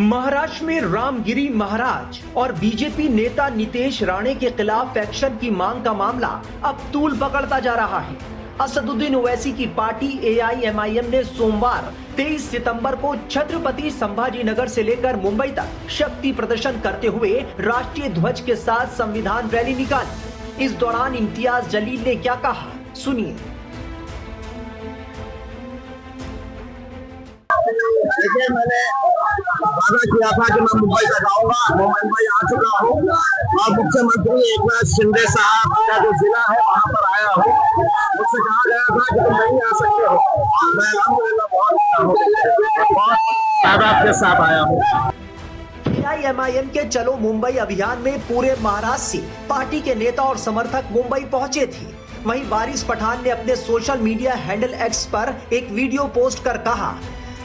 महाराष्ट्र में रामगिरी महाराज और बीजेपी नेता नितेश राणे के खिलाफ एक्शन की मांग का मामला अब तूल पकड़ता जा रहा है। असदुद्दीन ओवैसी की पार्टी AIMIM ने सोमवार 23 सितंबर को छत्रपति संभाजीनगर से लेकर मुंबई तक शक्ति प्रदर्शन करते हुए राष्ट्रीय ध्वज के साथ संविधान रैली निकाली। इस दौरान इम्तियाज जलील ने क्या कहा, सुनिए। देखिए, मैंने वादा किया था कि मैं मुंबई तक आऊंगा। मैं मुंबई आ चुका हूँ और मुख्यमंत्री एकनाथ शिंदे साहब का जो जिला है वहाँ पर आया हूँ। मुझसे कहा गया था कि तुम नहीं आ सकते हो, मैं अल्हम्दुलिल्लाह बहुत तादाद के साथ आया हूँ। AIMIM के चलो मुंबई अभियान में पूरे महाराष्ट्र से पार्टी के नेता और समर्थक मुंबई पहुंचे थे। वहीं वारिस पठान ने अपने सोशल मीडिया हैंडल X पर एक वीडियो पोस्ट कर कहा,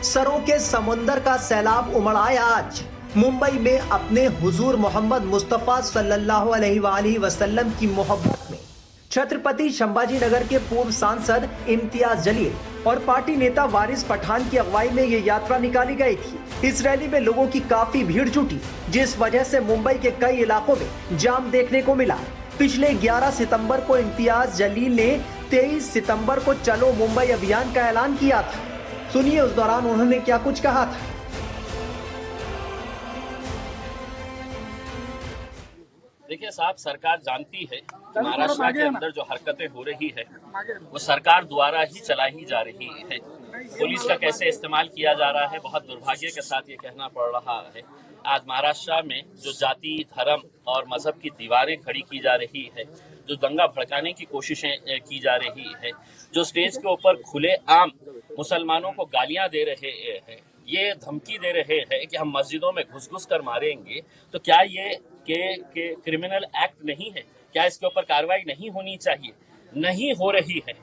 सरों के समुंदर का सैलाब उमड़ आया आज। मुंबई में अपने हुजूर मोहम्मद मुस्तफा सल्लल्लाहु अलैहि वसल्लम की मोहब्बत में छत्रपति संभाजीनगर के पूर्व सांसद इम्तियाज जलील और पार्टी नेता वारिस पठान की अगुवाई में ये यात्रा निकाली गई थी। इस रैली में लोगों की काफी भीड़ जुटी, जिस वजह से मुंबई के कई इलाकों में जाम देखने को मिला। पिछले 11 सितंबर को इम्तियाज जलील ने 23 सितंबर को चलो मुंबई अभियान का ऐलान किया था। सुनिए उस दौरान उन्होंने क्या कुछ कहा था। देखिए साहब, सरकार जानती है महाराष्ट्र के अंदर जो हरकतें हो रही है वो सरकार द्वारा ही चलाई जा रही है। पुलिस का कैसे इस्तेमाल किया जा रहा है, बहुत दुर्भाग्य के साथ ये कहना पड़ रहा है। आज महाराष्ट्र में जो जाति, धर्म और मजहब की दीवारें खड़ी की जा रही है, जो दंगा भड़काने की कोशिशें की जा रही है, जो स्टेज के ऊपर खुले आम मुसलमानों को गालियां दे रहे हैं, ये धमकी दे रहे हैं कि हम मस्जिदों में घुस कर मारेंगे, तो क्या ये के क्रिमिनल एक्ट नहीं है? क्या इसके ऊपर कार्रवाई नहीं होनी चाहिए? नहीं हो रही है।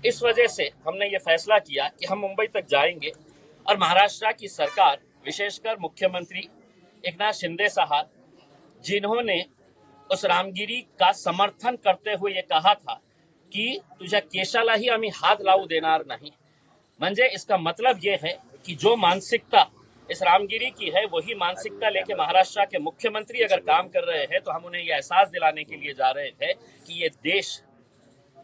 इस वजह से हमने ये फैसला किया कि हम मुंबई तक जाएंगे और महाराष्ट्र की सरकार, विशेषकर मुख्यमंत्री एकनाथ शिंदे साहब, जिन्होंने उस रामगिरी का समर्थन करते हुए ये कहा था की तुझ्या केशालाही आम्ही हात लावू देणार नाही, म्हणजे इसका मतलब ये है कि जो मानसिकता इस रामगिरी की है वही मानसिकता लेके महाराष्ट्र के मुख्यमंत्री अगर काम कर रहे हैं तो हम उन्हें यह एहसास दिलाने के लिए जा रहे थे कि ये देश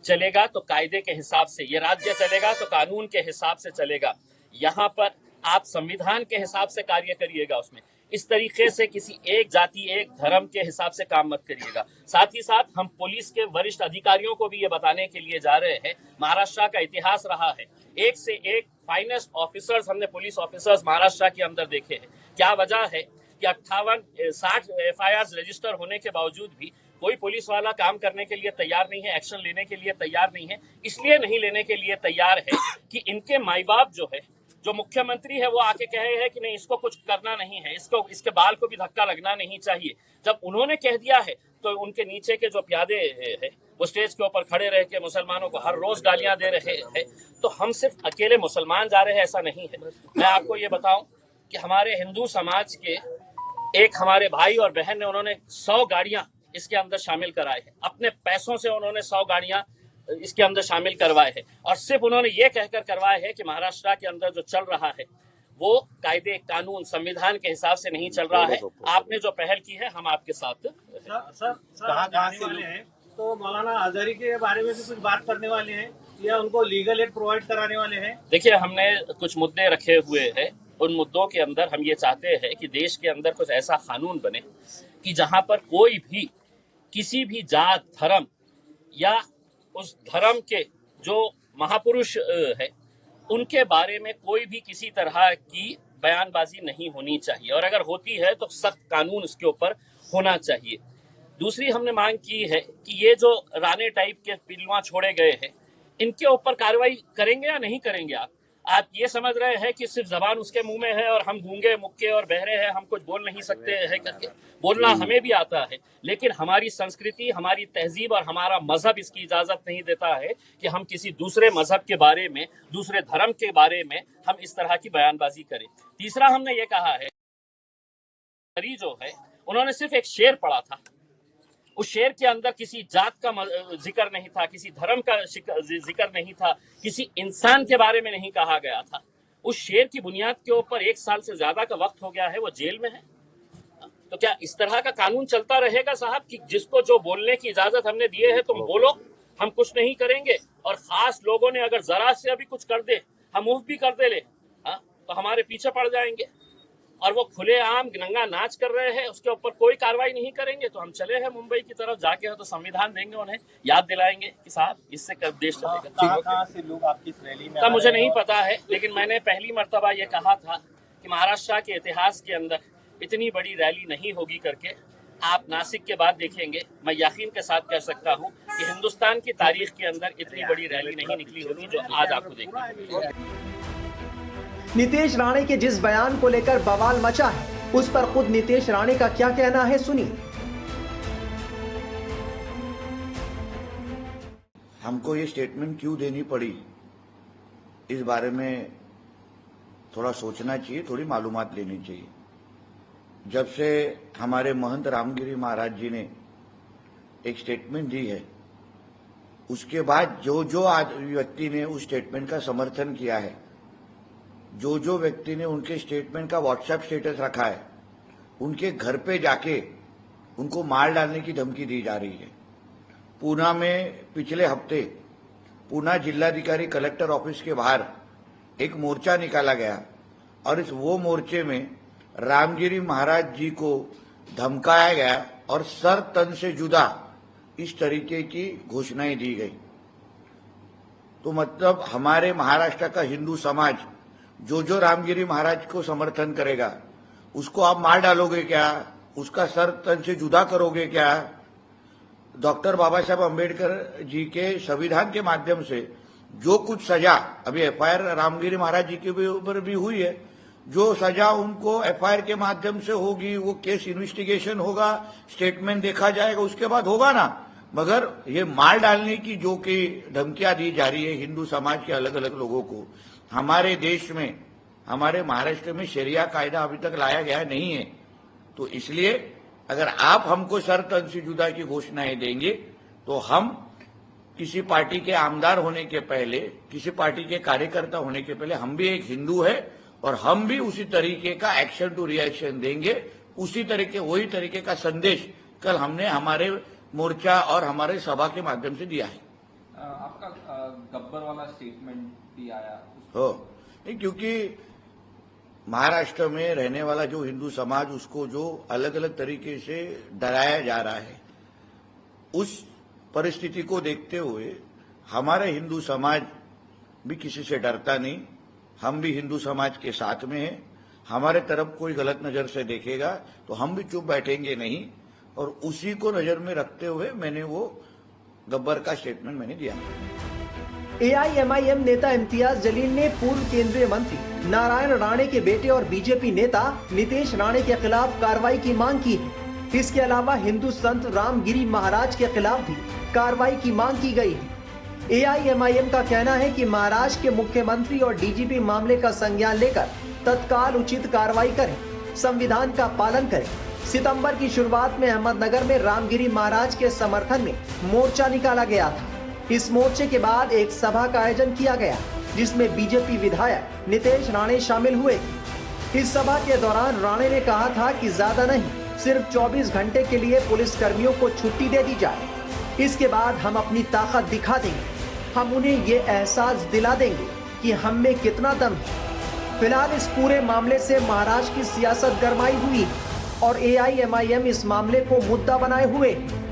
चलेगा तो कायदे के हिसाब से, ये राज्य चलेगा तो कानून के हिसाब से चलेगा। यहाँ पर आप संविधान के हिसाब से कार्य करिएगा, उसमें इस तरीके से किसी एक जाति, एक धर्म के हिसाब से काम मत करिएगा। साथ ही साथ हम पुलिस के वरिष्ठ अधिकारियों को भी ये बताने के लिए जा रहे हैं, महाराष्ट्र का इतिहास रहा है, एक से एक फाइनेस्ट ऑफिसर्स हमने पुलिस ऑफिसर्स महाराष्ट्र के अंदर देखे हैं। क्या वजह है कि 60 FIRs रजिस्टर होने के बावजूद भी कोई पुलिस वाला काम करने के लिए तैयार नहीं है, एक्शन लेने के लिए तैयार नहीं है। इसलिए नहीं लेने के लिए तैयार है कि इनके माई बाप जो है, जो मुख्यमंत्री है, वो आके कहे हैं कि नहीं, इसको कुछ करना नहीं है, इसके बाल को भी धक्का लगना नहीं चाहिए। जब उन्होंने कह दिया है तो उनके नीचे के जो प्यादे हैं वो स्टेज के ऊपर खड़े रह के मुसलमानों को हर रोज गालियां दे रहे हैं। तो हम सिर्फ अकेले मुसलमान जा रहे हैं ऐसा नहीं है। मैं आपको ये बताऊं कि हमारे हिंदू समाज के एक हमारे भाई और बहन ने, उन्होंने 100 गाड़ियां इसके अंदर शामिल कराए हैं, अपने पैसों से उन्होंने 100 गाड़ियां इसके अंदर शामिल करवाए हैं। और सिर्फ उन्होंने ये कहकर करवाए हैं कि महाराष्ट्र के अंदर जो चल रहा है वो कायदे, कानून, संविधान के हिसाब से नहीं चल रहा है। आपने जो पहल की है, हम आपके साथ सर कहाँ से वाले हैं, तो मौलाना आजहरी के बारे में भी कुछ बात करने वाले हैं या उनको लीगल एड प्रोवाइड कराने वाले हैं? देखिए, हमने कुछ मुद्दे रखे हुए हैं। उन मुद्दों के अंदर हम ये चाहते हैं कि देश के अंदर कुछ ऐसा कानून बने कि जहां पर कोई भी किसी भी जात, धर्म या उस धर्म के जो महापुरुष है उनके बारे में कोई भी किसी तरह की बयानबाजी नहीं होनी चाहिए, और अगर होती है तो सख्त कानून इसके ऊपर होना चाहिए। दूसरी हमने मांग की है कि ये जो राणे टाइप के पिलवा छोड़े गए हैं, इनके ऊपर कार्रवाई करेंगे या नहीं करेंगे? आप ये समझ रहे हैं कि सिर्फ जबान उसके मुंह में है और हम गूंगे, मुक्के और बहरे हैं, हम कुछ बोल नहीं सकते हैं करके? बोलना हमें भी आता है, लेकिन हमारी संस्कृति, हमारी तहजीब और हमारा मजहब इसकी इजाजत नहीं देता है कि हम किसी दूसरे मजहब के बारे में, दूसरे धर्म के बारे में हम इस तरह की बयानबाजी करें। तीसरा हमने ये कहा है, जो है उन्होंने सिर्फ एक शेर पढ़ा था, उस शेर के अंदर किसी जात का जिक्र नहीं था, किसी धर्म का जिक्र नहीं था, किसी इंसान के बारे में नहीं कहा गया था। उस शेर की बुनियाद के ऊपर 1 साल से ज्यादा का वक्त हो गया है, वो जेल में है। तो क्या इस तरह का कानून चलता रहेगा साहब कि जिसको जो बोलने की इजाजत हमने दिए है तुम बोलो, हम कुछ नहीं करेंगे, और खास लोगों ने अगर जरा से अभी कुछ कर दे, हम मुंह भी कर दे ले, तो हमारे पीछे पड़ जाएंगे, और वो खुलेआम नंगा नाच कर रहे हैं, उसके ऊपर कोई कार्रवाई नहीं करेंगे। तो हम चले हैं मुंबई की तरफ, जाके तो संविधान देंगे, उन्हें याद दिलाएंगे कि साहब इससे कब देश चलेगा। कहाँ से लोग आपकी इस रैली में तब मुझे नहीं पता है, लेकिन मैंने पहली मर्तबा ये कहा था कि महाराष्ट्र के इतिहास के अंदर इतनी बड़ी रैली नहीं होगी करके। आप नासिक के बाद देखेंगे, मैं यकीन के साथ कह सकता हूँ कि हिंदुस्तान की तारीख के अंदर इतनी बड़ी रैली नहीं निकली होगी जो आज आपको देखने। नीतीश राणे के जिस बयान को लेकर बवाल मचा है, उस पर खुद नीतीश राणे का क्या कहना है, सुनिए। हमको ये स्टेटमेंट क्यों देनी पड़ी, इस बारे में थोड़ा सोचना चाहिए, थोड़ी मालूमात लेनी चाहिए। जब से हमारे महंत रामगिरी महाराज जी ने एक स्टेटमेंट दी है, उसके बाद जो व्यक्ति ने उस स्टेटमेंट का समर्थन किया है, जो व्यक्ति ने उनके स्टेटमेंट का व्हाट्सएप स्टेटस रखा है, उनके घर पे जाके उनको मार डालने की धमकी दी जा रही है। पूना में पिछले हफ्ते पूना जिलाधिकारी कलेक्टर ऑफिस के बाहर एक मोर्चा निकाला गया, और वो मोर्चे में रामगिरी महाराज जी को धमकाया गया और सर तन से जुदा इस तरीके की घोषणाएं दी गई। तो मतलब हमारे महाराष्ट्र का हिंदू समाज जो रामगिरी महाराज को समर्थन करेगा, उसको आप मार डालोगे क्या, उसका सर तन से जुदा करोगे क्या? डॉक्टर बाबा साहब अम्बेडकर जी के संविधान के माध्यम से जो कुछ सजा अभी एफआईआर रामगिरी महाराज जी के ऊपर भी हुई है, जो सजा उनको एफआईआर के माध्यम से होगी, वो केस इन्वेस्टिगेशन होगा, स्टेटमेंट देखा जाएगा, उसके बाद होगा ना। मगर ये मार डालने की जो कि धमकियां दी जा रही है हिंदू समाज के अलग अलग लोगों को, हमारे देश में, हमारे महाराष्ट्र में शरिया कायदा अभी तक लाया गया नहीं है। तो इसलिए अगर आप हमको सर तन से जुदा की घोषणाएं देंगे, तो हम किसी पार्टी के आमदार होने के पहले, किसी पार्टी के कार्यकर्ता होने के पहले, हम भी एक हिंदू है, और हम भी उसी तरीके का एक्शन टू रिएक्शन देंगे। उसी तरीके, वही तरीके का संदेश कल हमने हमारे मोर्चा और हमारे सभा के माध्यम से दिया है। आपका गब्बर वाला स्टेटमेंट भी आया हो नहीं, क्योंकि महाराष्ट्र में रहने वाला जो हिंदू समाज, उसको जो अलग अलग तरीके से डराया जा रहा है, उस परिस्थिति को देखते हुए हमारा हिंदू समाज भी किसी से डरता नहीं। हम भी हिंदू समाज के साथ में हैं। हमारे तरफ कोई गलत नजर से देखेगा तो हम भी चुप बैठेंगे नहीं, और उसी को नजर में रखते हुए मैंने वो गब्बर का स्टेटमेंट मैंने दिया। एआईएमआईएम नेता इम्तियाज जलील ने पूर्व केंद्रीय मंत्री नारायण राणे के बेटे और बीजेपी नेता नीतीश राणे के खिलाफ कार्रवाई की मांग की है। इसके अलावा हिंदू संत रामगिरी महाराज के खिलाफ भी कार्रवाई की मांग की गई है। एआईएमआईएम का कहना है कि महाराष्ट्र के मुख्यमंत्री और डीजीपी मामले का संज्ञान लेकर तत्काल उचित कार्रवाई करें, संविधान का पालन करें। सितंबर की शुरुआत में अहमदनगर में रामगिरी महाराज के समर्थन में मोर्चा निकाला गया था। इस मोर्चे के बाद एक सभा का आयोजन किया गया, जिसमें बीजेपी विधायक नीतीश राणे शामिल हुए थे। इस सभा के दौरान राणे ने कहा था कि ज्यादा नहीं, सिर्फ 24 घंटे के लिए पुलिस कर्मियों को छुट्टी दे दी जाए। इसके बाद हम अपनी ताकत दिखा देंगे, हम उन्हें ये एहसास दिला देंगे कि हम में कितना दम है। फिलहाल इस पूरे मामले से महाराष्ट्र की सियासत गरमाई हुई है और एआईएमआईएम इस मामले को मुद्दा बनाए हुए है।